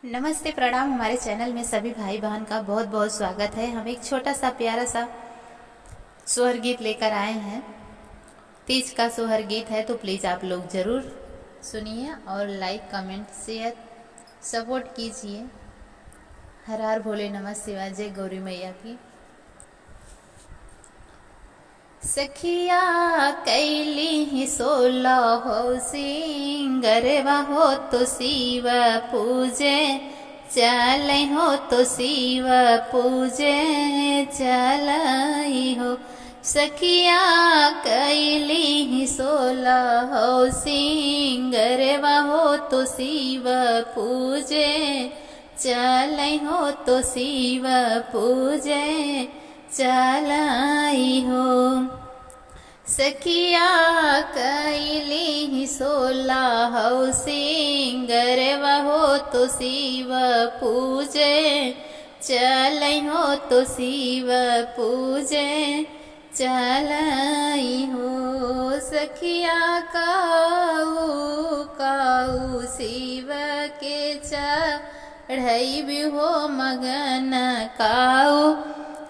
नमस्ते प्रणाम। हमारे चैनल में सभी भाई बहन का बहुत बहुत स्वागत है। हम एक छोटा सा प्यारा सा सोहर गीत लेकर आए हैं। तीज का सोहर गीत है, तो प्लीज़ आप लोग ज़रूर सुनिए और लाइक कमेंट शेयर सपोर्ट कीजिए। हर हर भोले नमः शिवाय, जय गौरी मैया की। सखिया कैली 16 हो सिंगरवा हो तो शिव पूजे चल हो तो शिव पूजे चल हो। सखिया कैली 16 हो सिंगरवा हो तो शिव पूजे चल हो तो शिव पूजे चलाई हो। सखिया कैली 16 हो सिंगरवा हो तो शिव पूजे चल हो तो शिव पूजे चलाई हो। सखिया काऊ काऊ शिव के चढ़ई भी हो मगन काऊ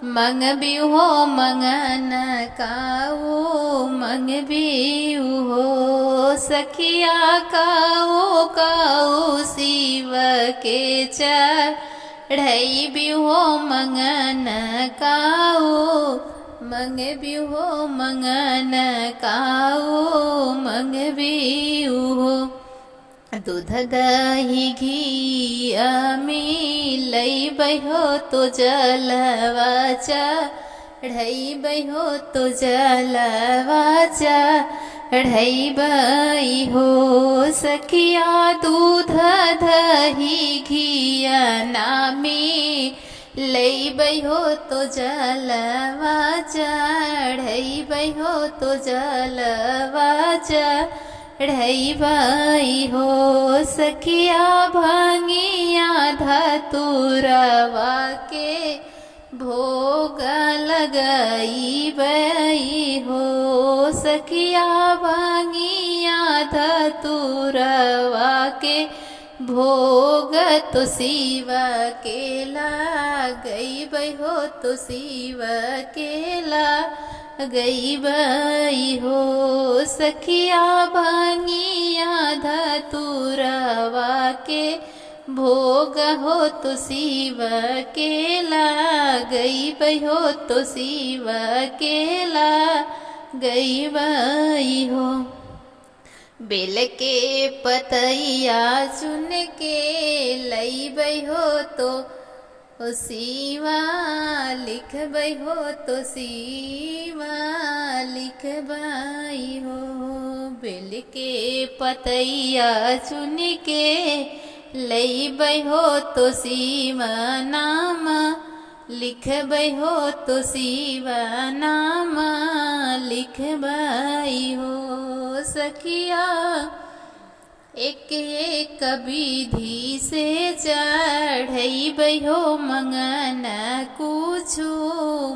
मंगबी हो मगन काऊ मंगबी हो। सखिया काऊ काऊ शिव के चढ़ई भी हो मगन काऊ मंगबी हो मगन काऊ मंगबी हो। दूध दही घी मिलई हो तो जलवा चढ़ई हो तो जलवा चढ़ई हो। सखिया दूध दही घी नामी लई हो तो जलवा चढ़ई हो तो जलवा चढ़ई हो। सखिया भांगिया धतुरवा के भोग लगई हो। सखिया भांगिया धतुरवा के भोग तो शिव के लगई हो तो शिव के लगई हो। सखिया भांगिया धतुरवा के भोग हो तो शिव के लगई हो तो शिव के लगई हो। बेल के पतैया चुन के लई हो तो शिवा लिखबई हो तो शिवा लिखबई हो। बेल के पतैया चुन के लई हो तो शिवा नाम लिखबई हो तो शिवा नाम लिखबई हो। सखिया एक एक विधि से चढ़ई हो मगन कुछु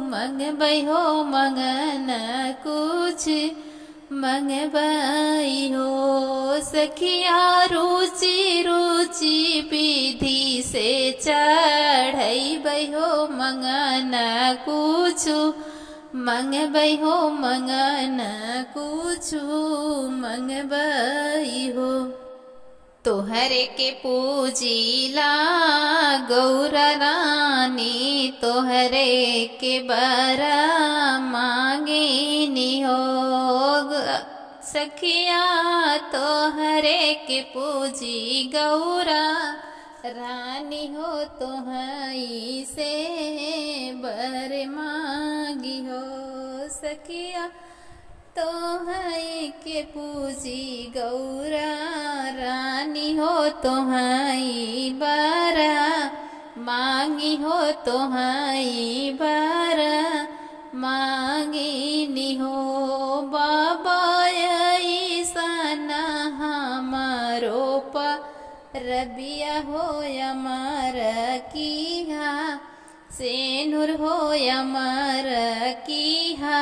मंगबई हो मगन कुछ मंगबई हो। सखिया रुचि रुचि विधि से चढ़ई हो मगन कुछु मंगबई हो मगन कुछु मंगबई हो। तोहरे के पूजिला गौरा रानी तोहरे के बरा मांगे निहोग। सखिया तोहरे के पूजी गौरा रानी हो तोहई से बर मांगी हो। सखिया तोहई के पूजी गौरा रानी हो तोहई बारा मांगी हो तोहई बारा मांगी नी हो। बाबा ऐसन हमारो रबिया हो अमर कीहा सेनुर हो अमर कीहा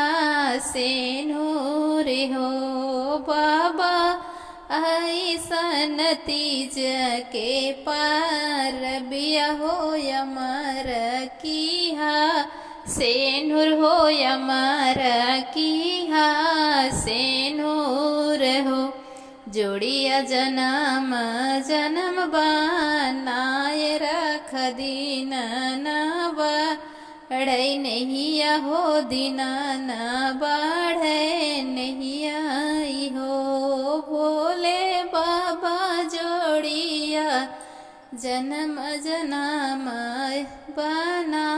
सेनुर हो। बाबा ऐसन तीज के पार बिया हो यमर कीहा सेनुर हो यमर कीहा सेनुर हो जोड़िया जन्म जन्म बनाए रख दिन नवा बढ़े नहीं हो दिन न बढ़े नहीं आई हो भोले बाबा जोड़िया जन्म जन्म बना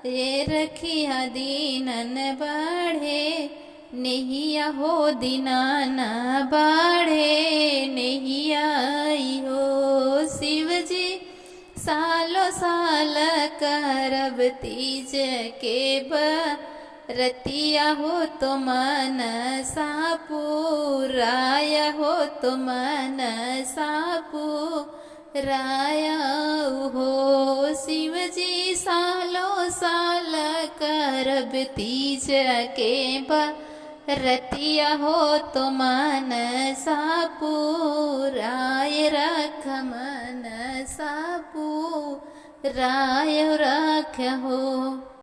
ये रखिया दीनन बढ़े नहीं हो दिना न बढ़े नहीं आई हो शिव जी सालों साल करब तीज के बरतिया हो तो मन सापुराया हो तो मन सापुराया हो शिव जी सालों साल करब तीज के रतिया हो तो मन सापुराय रख मन सापुराय रख हो।